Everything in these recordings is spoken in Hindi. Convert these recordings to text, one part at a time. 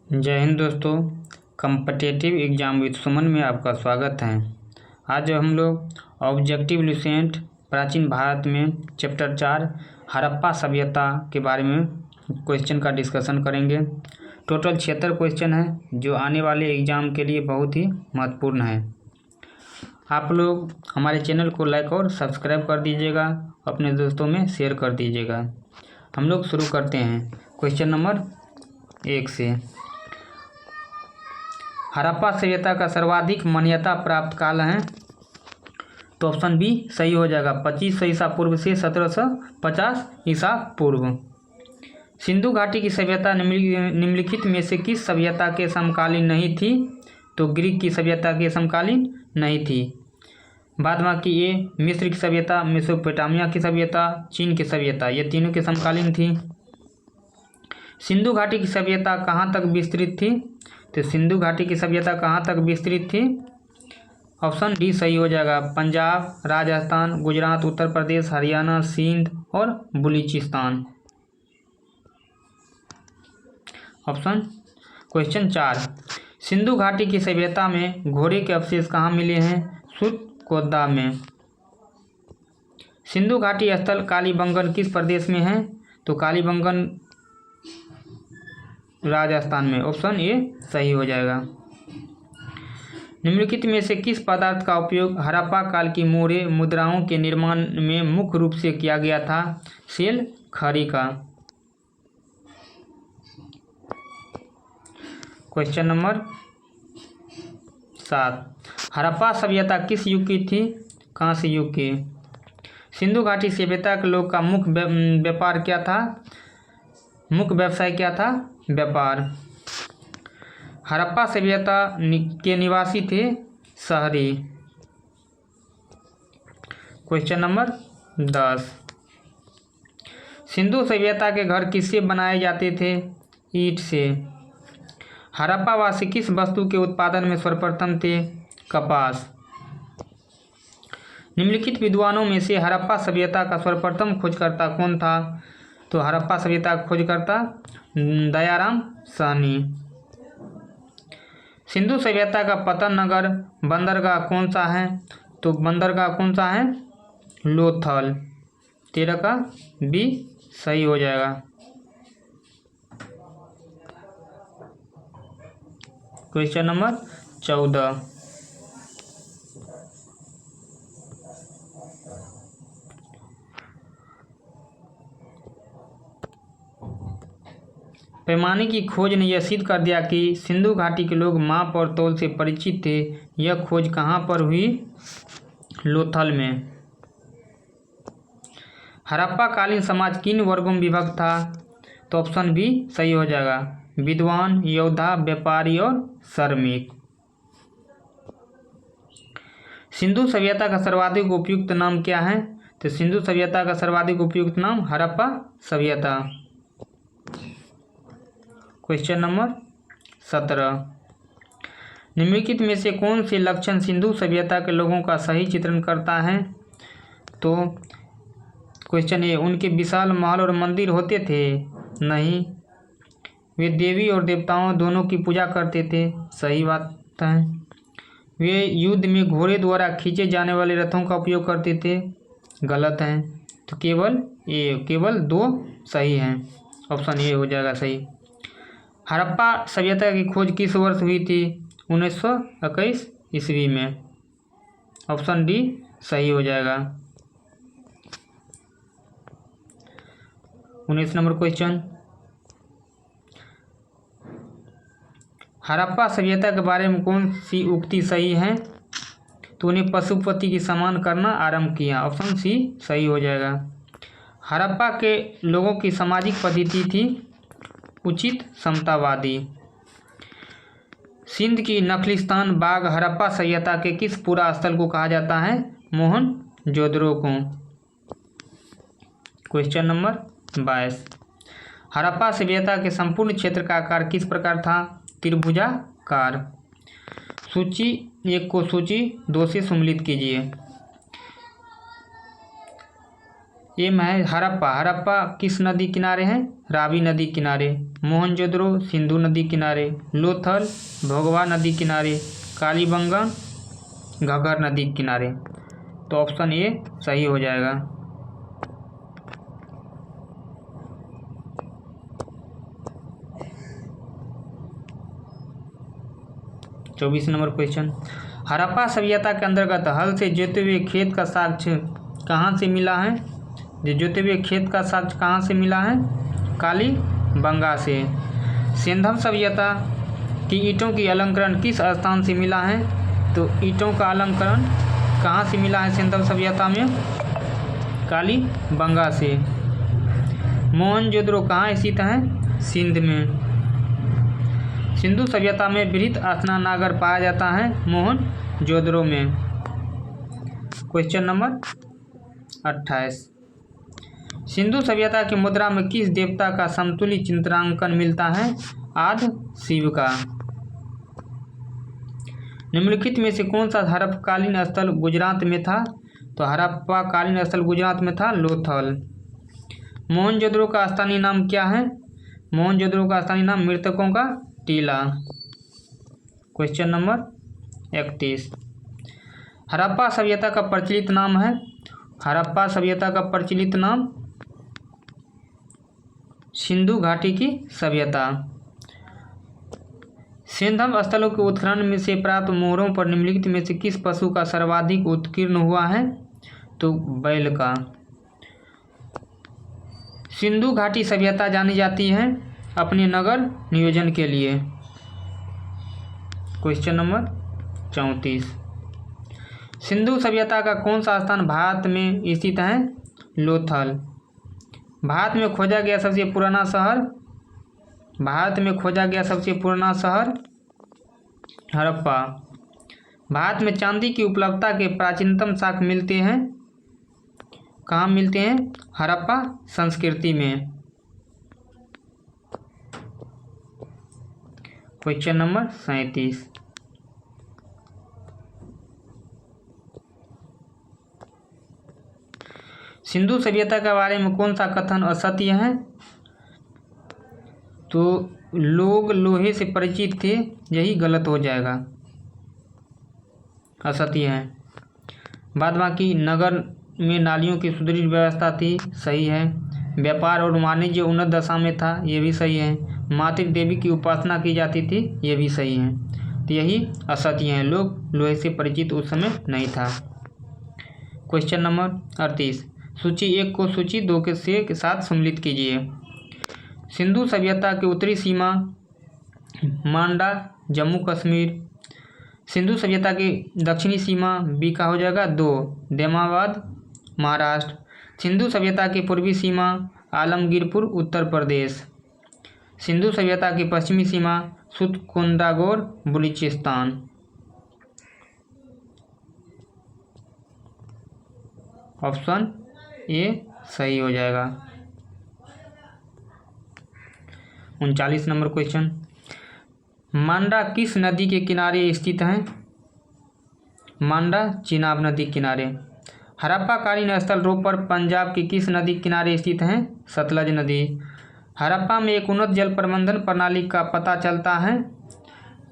जय हिंद दोस्तों। कम्पिटिटिव एग्जाम विद सुमन में आपका स्वागत है। आज हम लोग ऑब्जेक्टिव लुसेंट प्राचीन भारत में चैप्टर 4 हड़प्पा सभ्यता के बारे में क्वेश्चन का डिस्कशन करेंगे। टोटल 76 क्वेश्चन है जो आने वाले एग्ज़ाम के लिए बहुत ही महत्वपूर्ण है। आप लोग हमारे चैनल को लाइक और सब्सक्राइब कर दीजिएगा, अपने दोस्तों में शेयर कर दीजिएगा। हम लोग शुरू करते हैं क्वेश्चन नंबर 1 से। हड़प्पा सभ्यता का सर्वाधिक मान्यता प्राप्त काल है, तो ऑप्शन बी सही हो जाएगा। 2500 ईसा पूर्व से 1750 ईसा पूर्व। सिंधु घाटी की सभ्यता निम्नलिखित में से किस सभ्यता के समकालीन नहीं थी? तो ग्रीक की सभ्यता के समकालीन नहीं थी। बाद बाकी ये मिस्र की सभ्यता, मेसोपोटामिया की सभ्यता, चीन की सभ्यता, ये तीनों के समकालीन थी। सिंधु घाटी की सभ्यता कहाँ तक विस्तृत थी? तो सिंधु घाटी की सभ्यता कहाँ तक विस्तृत थी? ऑप्शन डी सही हो जाएगा। पंजाब, राजस्थान, गुजरात, उत्तर प्रदेश, हरियाणा, सिंध और बलूचिस्तान। ऑप्शन क्वेश्चन 4, सिंधु घाटी की सभ्यता में घोड़े के अवशेष कहाँ मिले हैं? सुतकोदा में। सिंधु घाटी स्थल कालीबंगन किस प्रदेश में है? तो कालीबंगन राजस्थान में। ऑप्शन ए सही हो जाएगा। निम्नलिखित में से किस पदार्थ का उपयोग हड़प्पा काल की मोहरे मुद्राओं के निर्माण में मुख्य रूप से किया गया था? सेल खरी का। क्वेश्चन नंबर 7, हड़प्पा सभ्यता किस युग की थी? कांस्य युग की। सिंधु घाटी सभ्यता के लोग का मुख्य व्यापार क्या था? मुख्य व्यवसाय क्या था? व्यापार। हड़प्पा सभ्यता के निवासी थे शहरी। क्वेश्चन नंबर 10, सिंधु सभ्यता के घर किससे बनाए जाते थे? ईंट से। हड़प्पा वासी किस वस्तु के उत्पादन में सर्वप्रथम थे? कपास। निम्नलिखित विद्वानों में से हड़प्पा सभ्यता का सर्वप्रथम खोजकर्ता कौन था? तो हड़प्पा सभ्यता का खोजकर्ता दयाराम साहनी। सिंधु सभ्यता का पतन नगर बंदरगाह कौन सा है? तो बंदरगाह कौन सा है? लोथल। 13 का बी सही हो जाएगा। क्वेश्चन नंबर 14, पैमाने की खोज ने यह सिद्ध कर दिया कि सिंधु घाटी के लोग माप और तौल से परिचित थे। यह खोज कहाँ पर हुई? लोथल में। हड़प्पा कालीन समाज किन वर्गों में विभक्त था? तो ऑप्शन बी सही हो जाएगा। विद्वान, योद्धा, व्यापारी और श्रमिक। सिंधु सभ्यता का सर्वाधिक उपयुक्त नाम क्या है? तो सिंधु सभ्यता का सर्वाधिक उपयुक्त नाम हड़प्पा सभ्यता। क्वेश्चन नंबर 17, निम्नलिखित में से कौन से लक्षण सिंधु सभ्यता के लोगों का सही चित्रण करता है? तो क्वेश्चन ए, उनके विशाल महल और मंदिर होते थे? नहीं। वे देवी और देवताओं दोनों की पूजा करते थे? सही बात है। वे युद्ध में घोड़े द्वारा खींचे जाने वाले रथों का उपयोग करते थे? गलत है। तो केवल 2 सही हैं। ऑप्शन ए हो जाएगा सही। हड़प्पा सभ्यता की खोज किस वर्ष हुई थी? 1921 ईस्वी में। ऑप्शन डी सही हो जाएगा। 19 नंबर क्वेश्चन, हड़प्पा सभ्यता के बारे में कौन सी उक्ति सही है? तो उन्हें पशुपति की समान करना आरंभ किया। ऑप्शन सी सही हो जाएगा। हड़प्पा के लोगों की सामाजिक पद्धति थी उचित समतावादी। सिंध की नखलिस्तान बाग हड़प्पा सभ्यता के किस पूरा स्थल को कहा जाता है? मोहनजोदड़ो को। क्वेश्चन नंबर 22, हड़प्पा सभ्यता के संपूर्ण क्षेत्र का आकार किस प्रकार था? त्रिभुजाकार। सूची 1 को सूची 2 से सम्मिलित कीजिए। एम है हड़प्पा। हड़प्पा किस नदी किनारे है? रावी नदी किनारे। मोहनजोदड़ो सिंधु नदी किनारे। लोथल भोगवा नदी किनारे। कालीबंगन घग्गर नदी किनारे। तो ऑप्शन ए सही हो जाएगा। 24 नंबर क्वेश्चन, हड़प्पा सभ्यता के अंतर्गत हल से जोते हुए खेत का साक्ष्य कहाँ से मिला है? जो जोते हुए खेत का साक्ष्य कहाँ से मिला है? कालीबंगा से। सिंधम सभ्यता की ईंटों की अलंकरण किस स्थान से मिला है? तो ईंटों का अलंकरण कहाँ से मिला है सिंधम सभ्यता में? कालीबंगा से। मोहनजोदड़ो कहाँ स्थित है? सिंध में। सिंधु सभ्यता में बृहत स्नानागार पाया जाता है मोहनजोदड़ो में। क्वेश्चन नंबर 28, सिंधु सभ्यता की मुद्रा में किस देवता का समतुल्य चित्रांकन मिलता है? आदि शिव का। निम्नलिखित में से कौन सा हड़प्पाकालीन स्थल गुजरात में था? तो हड़प्पाकालीन स्थल गुजरात में था लोथल। मोहनजोदड़ो का स्थानीय नाम क्या है? मोहनजोदड़ो का स्थानीय नाम मृतकों का टीला। क्वेश्चन नंबर 31, हड़प्पा सभ्यता का प्रचलित नाम है? हड़प्पा सभ्यता का प्रचलित नाम सिंधु घाटी की सभ्यता। सिंधम स्थलों के उत्खनन में से प्राप्त मोहरों पर निम्नलिखित में से किस पशु का सर्वाधिक उत्कीर्ण हुआ है? तो बैल का। सिंधु घाटी सभ्यता जानी जाती है अपने नगर नियोजन के लिए। क्वेश्चन नंबर 34, सिंधु सभ्यता का कौन सा स्थान भारत में स्थित है? लोथल। भारत में खोजा गया सबसे पुराना शहर? भारत में खोजा गया सबसे पुराना शहर हड़प्पा। भारत में चांदी की उपलब्धता के प्राचीनतम साक्ष्य मिलते हैं कहाँ मिलते हैं? हड़प्पा संस्कृति में। क्वेश्चन नंबर 37, सिंधु सभ्यता के बारे में कौन सा कथन असत्य है? तो लोग लोहे से परिचित थे, यही गलत हो जाएगा, असत्य है। बाद बाकी नगर में नालियों की सुदृढ़ व्यवस्था थी, सही है। व्यापार और वाणिज्य उन्नत दशा में था, ये भी सही है। मातृ देवी की उपासना की जाती थी, ये भी सही है। तो यही असत्य है, लोग लोहे से परिचित उस समय नहीं था। क्वेश्चन नंबर 38, सूची 1 को सूची 2 के साथ सम्मिलित कीजिए। सिंधु सभ्यता की उत्तरी सीमा मांडा जम्मू कश्मीर। सिंधु सभ्यता की दक्षिणी सीमा बी का हो जाएगा 2 देमाबाद महाराष्ट्र। सिंधु सभ्यता की पूर्वी सीमा आलमगीरपुर उत्तर प्रदेश। सिंधु सभ्यता की पश्चिमी सीमा सुतकोंडागोर बलूचिस्तान। ऑप्शन ए सही हो जाएगा। 39 नंबर क्वेश्चन, मांडा किस नदी के किनारे स्थित है? मांडा चिनाब नदी किनारे। हड़प्पाकालीन स्थल रोपर पंजाब की किस नदी किनारे स्थित है? सतलज नदी। हड़प्पा में एक उन्नत जल प्रबंधन प्रणाली का पता चलता है,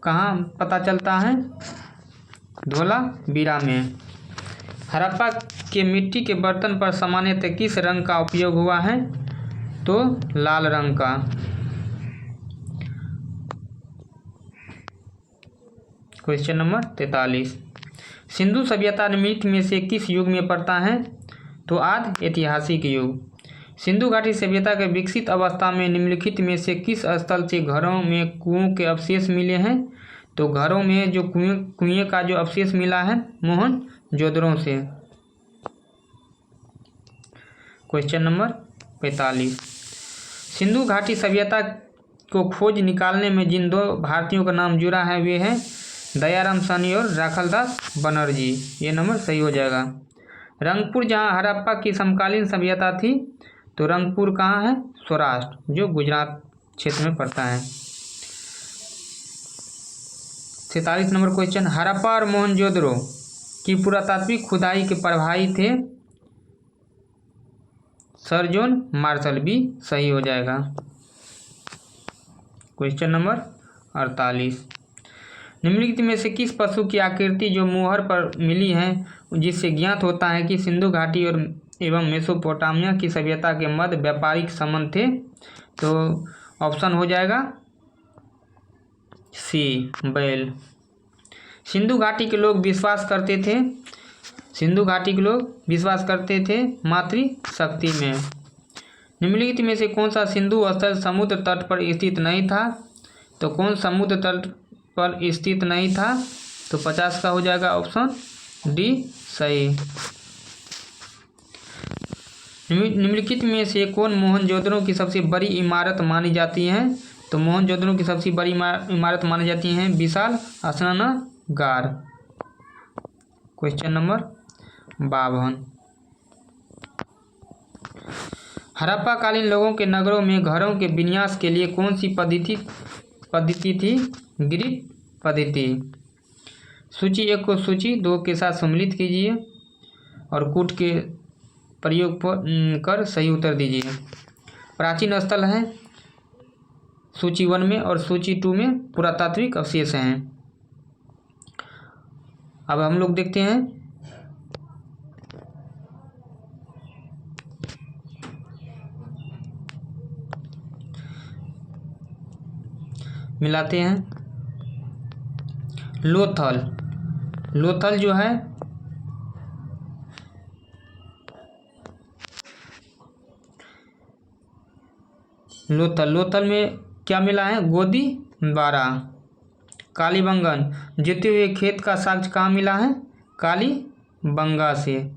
कहाँ पता चलता है? धोलावीरा में। हड़प्पा के मिट्टी के बर्तन पर सामान्यतः किस रंग का उपयोग हुआ है? तो लाल रंग का। क्वेश्चन नंबर 43, सिंधु सभ्यता निम्नलिखित में से किस युग में पड़ता है? तो आदि ऐतिहासिक युग। सिंधु घाटी सभ्यता के विकसित अवस्था में निम्नलिखित में से किस स्थल से घरों में कुओं के अवशेष मिले हैं? तो घरों में जो कुएं का जो अवशेष मिला है मोहनजोदड़ो से। क्वेश्चन नंबर 45, सिंधु घाटी सभ्यता को खोज निकालने में जिन 2 भारतीयों का नाम जुड़ा है वे हैं दयाराम साहनी और राखालदास बनर्जी। ये नंबर सही हो जाएगा। रंगपुर जहाँ हड़प्पा की समकालीन सभ्यता थी, तो रंगपुर कहाँ है? सौराष्ट्र, जो गुजरात क्षेत्र में पड़ता है। 47 नंबर क्वेश्चन, हड़प्पा और मोहनजोदड़ो की पुरातात्विक खुदाई के प्रभावी थे? सर जॉन मार्शल भी सही हो जाएगा। क्वेश्चन नंबर 48, निम्नलिखित में से किस पशु की आकृति जो मुहर पर मिली है जिससे ज्ञात होता है कि सिंधु घाटी और एवं मेसोपोटामिया की सभ्यता के मध्य व्यापारिक संबंध थे? तो ऑप्शन हो जाएगा सी, बैल। सिंधु घाटी के लोग विश्वास करते थे मातृशक्ति में। निम्नलिखित में से कौन सा सिंधु स्थल समुद्र तट पर स्थित नहीं था? तो कौन समुद्र तट पर स्थित नहीं था? तो 50 का हो जाएगा ऑप्शन डी सही। निम्नलिखित में से कौन मोहनजोदड़ो की सबसे बड़ी इमारत मानी जाती है? तो मोहनजोदड़ो की सबसे बड़ी इमारत मानी जाती है विशाल स्नानागार। क्वेश्चन नंबर 52, हड़प्पा कालीन लोगों के नगरों में घरों के विन्यास के लिए कौन सी पद्धति थी? ग्रिड पद्धति। सूची 1 को सूची 2 के साथ सम्मिलित कीजिए और कूट के प्रयोग कर सही उत्तर दीजिए। प्राचीन स्थल है सूची 1 में और सूची 2 में पुरातात्विक अवशेष हैं। अब हम लोग देखते हैं मिलाते हैं। लोथल जो है लोथल में क्या मिला है? गोदी बारा। कालीबंगन, जीते हुए खेत का साक्ष्य कहाँ मिला है? कालीबंगा से।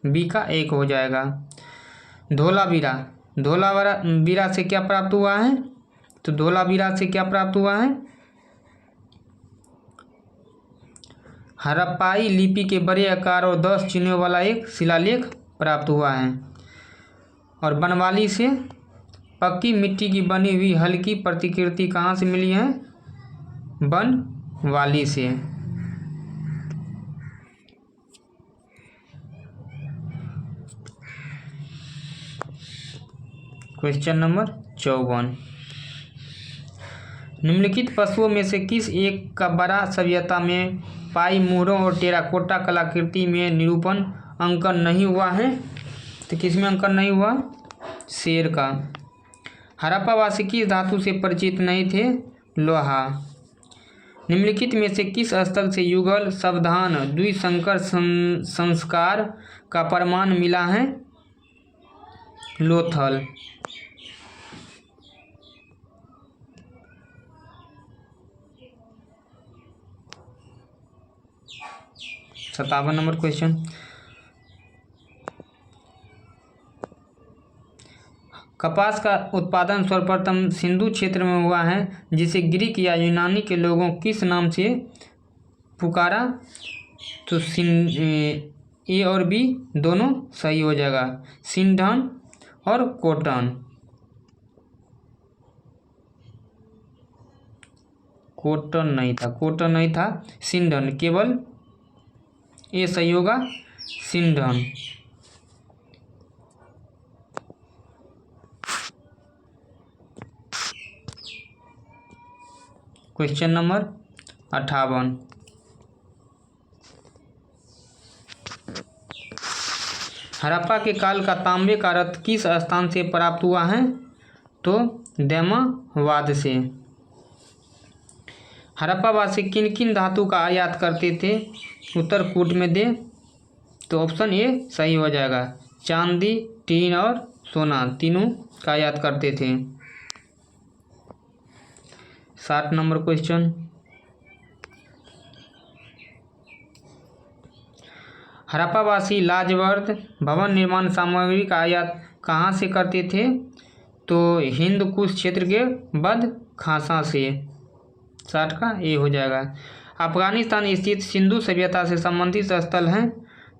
बी का 1 हो जाएगा। धोलावीरा से क्या प्राप्त हुआ है? तो धोलावीरा से क्या प्राप्त हुआ है? हड़प्पाई लिपि के बड़े आकार और 10 चिन्हों वाला एक शिलालेख प्राप्त हुआ है। और बनवाली से पक्की मिट्टी की बनी हुई हल्की प्रतिकृति कहाँ से मिली है? बनवाली से। क्वेश्चन नंबर 54, निम्नलिखित पशुओं में से किस एक का बड़ा सभ्यता में पाई मुहरों और टेराकोटा कलाकृति में निरूपण अंकन नहीं हुआ है? तो किस में अंकन नहीं हुआ? शेर का। हड़प्पावासी किस धातु से परिचित नहीं थे? लोहा। निम्नलिखित में से किस स्थल से युगल सावधान द्विसंकर संस्कार का प्रमाण मिला है? लोथल। सत्तावन नंबर क्वेश्चन, कपास का उत्पादन सर्वप्रथम सिंधु क्षेत्र में हुआ है जिसे ग्रीक या यूनानी के लोगों किस नाम से पुकारा? तो ए और बी दोनों सही हो जाएगा। सिंधन और कॉटन। कॉटन नहीं था, सिंधन। केवल ये सही होगा, सिंधन। क्वेश्चन नंबर 58, हड़प्पा के काल का तांबे का रथ किस स्थान से प्राप्त हुआ है? तो दैमावाद से। हड़प्पावासी किन किन धातु का आयात करते थे? उत्तर कूट में दे। तो ऑप्शन ए सही हो जाएगा। चांदी, टीन और सोना तीनों का आयात करते थे। 60 नंबर क्वेश्चन, हड़प्पावासी लाजवर्द भवन निर्माण सामग्री का आयात कहाँ से करते थे? तो हिंद कुश क्षेत्र के बद खासा से। 60 का ए हो जाएगा। अफगानिस्तान स्थित सिंधु सभ्यता से संबंधित स्थल हैं।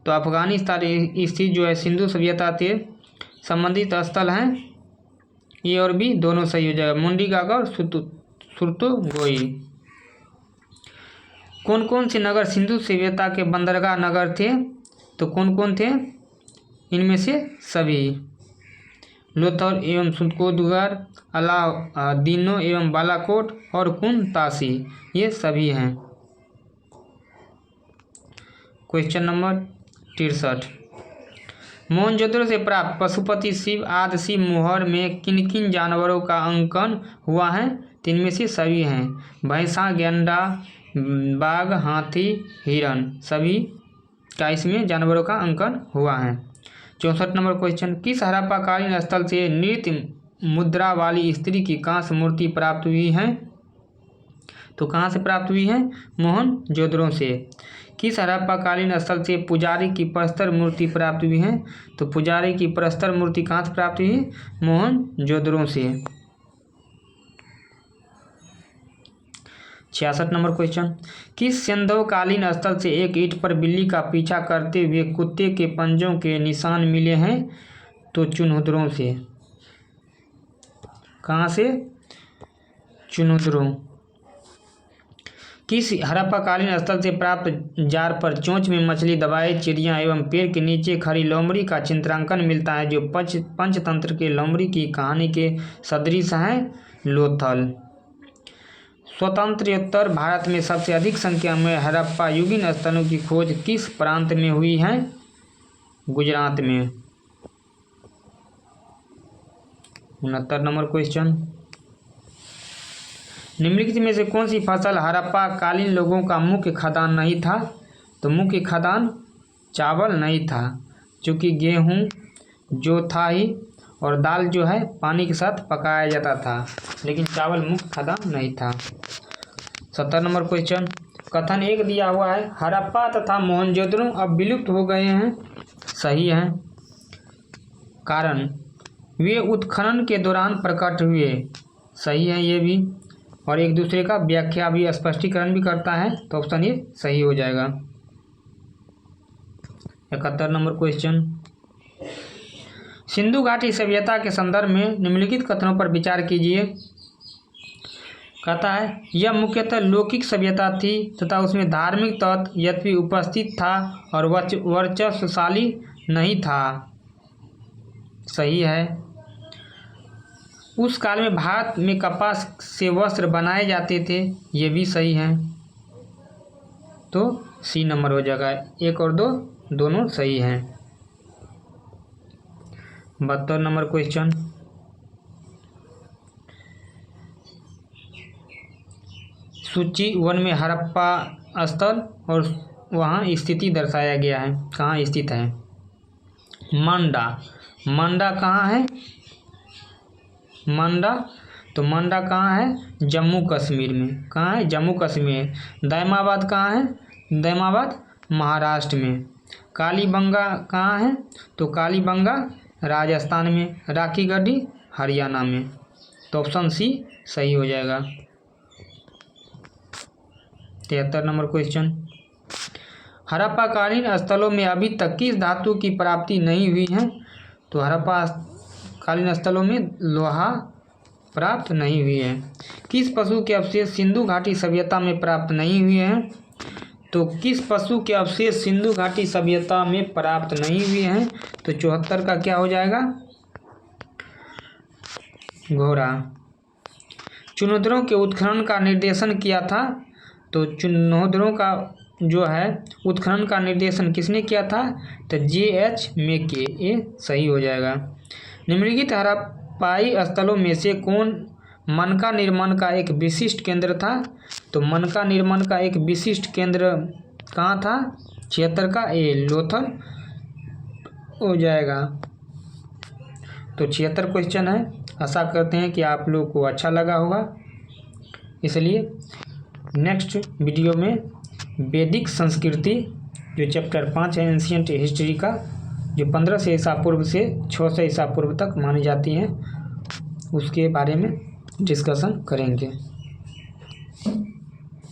तो अफगानिस्तान स्थित जो है सिंधु सभ्यता से संबंधित स्थल हैं। ए और बी दोनों सही हो जाएगा। मुंडी गागा और सुरतोगोई। कौन कौन से नगर सिंधु सभ्यता के बंदरगाह नगर थे? तो कौन कौन थे? इनमें से सभी। लोथल एवं सुतकोटगढ़, अलादीनो एवं बालाकोट और कुनतासी, ये सभी हैं। क्वेश्चन नंबर 63, मोहनजोदड़ो से प्राप्त पशुपति, शिव आदि शिव मोहर में किन किन जानवरों का अंकन हुआ है? तो इनमें से सभी हैं। भैंसा, गैंडा, बाघ, हाथी, हिरण, सभी का इसमें जानवरों का अंकन हुआ है। 64 नंबर क्वेश्चन, किस हड़प्पाकालीन स्थल से नृत्य मुद्रा वाली स्त्री की कांस्य मूर्ति प्राप्त हुई है? तो कहाँ से प्राप्त हुई है? मोहनजोदड़ो से। किस हड़प्पाकालीन स्थल से पुजारी की प्रस्तर मूर्ति प्राप्त हुई है? तो पुजारी की प्रस्तर मूर्ति कहाँ से प्राप्त हुई है? मोहनजोदड़ो से। 66 नंबर क्वेश्चन, किस सिंधुकालीन स्थल से एक ईंट पर बिल्ली का पीछा करते हुए कुत्ते के पंजों के निशान मिले हैं? तो चुनहुदरों से। कहाँ से? चुनहुदरों। किस हड़प्पाकालीन स्थल से प्राप्त जार पर चोंच में मछली, दबाए चिड़िया एवं पेड़ के नीचे खड़ी लोमड़ी का चित्रांकन मिलता है, जो पंचतंत्र के लोमड़ी की कहानी के सदृश है? लोथल। स्वतंत्रोत्तर भारत में सबसे अधिक संख्या में हड़प्पा युगीन स्थलों की खोज किस प्रांत में हुई है? गुजरात में। 69 नंबर क्वेश्चन, निम्नलिखित में से कौन सी फसल हड़प्पा कालीन लोगों का मुख्य खाद्यान्न नहीं था? तो मुख्य खाद्यान्न चावल नहीं था, क्योंकि गेहूं जो था ही और दाल जो है पानी के साथ पकाया जाता था, लेकिन चावल मुख्य खाद्यान्न नहीं था। 70 नंबर क्वेश्चन, कथन एक दिया हुआ है, हड़प्पा तथा मोहनजोदड़ो अब विलुप्त हो गए हैं, सही है। कारण, वे उत्खनन के दौरान प्रकट हुए, सही है ये भी, और एक दूसरे का व्याख्या भी, स्पष्टीकरण भी करता है, तो ऑप्शन ये सही हो जाएगा। 71 नंबर क्वेश्चन, सिंधु घाटी सभ्यता के संदर्भ में निम्नलिखित कथनों पर विचार कीजिए। कहता है, यह मुख्यतः लौकिक सभ्यता थी तथा उसमें धार्मिक तत्व यद्यपि उपस्थित था और वर्चस्वशाली नहीं था, सही है। उस काल में भारत में कपास से वस्त्र बनाए जाते थे, ये भी सही है, तो सी नंबर हो जाएगा। 1 और 2 दोनों सही हैं। 72 नंबर क्वेश्चन, सूची 1 में हड़प्पा स्थल और वहाँ स्थिति दर्शाया गया है, कहाँ स्थित है? मंडा। मंडा कहाँ है? मंडा, तो मंडा कहाँ है? जम्मू कश्मीर में। कहाँ है? जम्मू कश्मीर। दैमाबाद कहाँ है? दैमाबाद महाराष्ट्र में। कालीबंगा कहाँ है? तो कालीबंगा राजस्थान में। राखी गढ़ी हरियाणा में, तो ऑप्शन सी सही हो जाएगा। 73 नंबर क्वेश्चन, हड़प्पाकालीन स्थलों में अभी तक किस धातु की प्राप्ति नहीं हुई है? तो हड़प्पा कालीन स्थलों में लोहा प्राप्त नहीं हुई है। किस पशु के अवशेष सिंधु घाटी सभ्यता में प्राप्त नहीं हुए हैं? तो किस पशु के अवशेष सिंधु घाटी सभ्यता में प्राप्त नहीं हुए हैं? तो 74 का क्या हो जाएगा? घोड़ा। चुनहुदरों के उत्खनन का निर्देशन किया था, तो चुनहुदरों का जो है उत्खनन का निर्देशन किसने किया था? तो J.H. मेके, ये सही हो जाएगा। निम्नलिखित हड़प्पाई स्थलों में से कौन मनका निर्माण का एक विशिष्ट केंद्र था? तो मनका निर्माण का एक विशिष्ट केंद्र कहाँ था? 76 का ए लोथल हो जाएगा। तो 76 क्वेश्चन है। आशा करते हैं कि आप लोग को अच्छा लगा होगा, इसलिए नेक्स्ट वीडियो में वैदिक संस्कृति जो चैप्टर 5 है एंशिएंट हिस्ट्री का, जो 1500 ईसा पूर्व से 600 ईसा पूर्व तक मानी जाती हैं, उसके बारे में डिस्कशन करेंगे।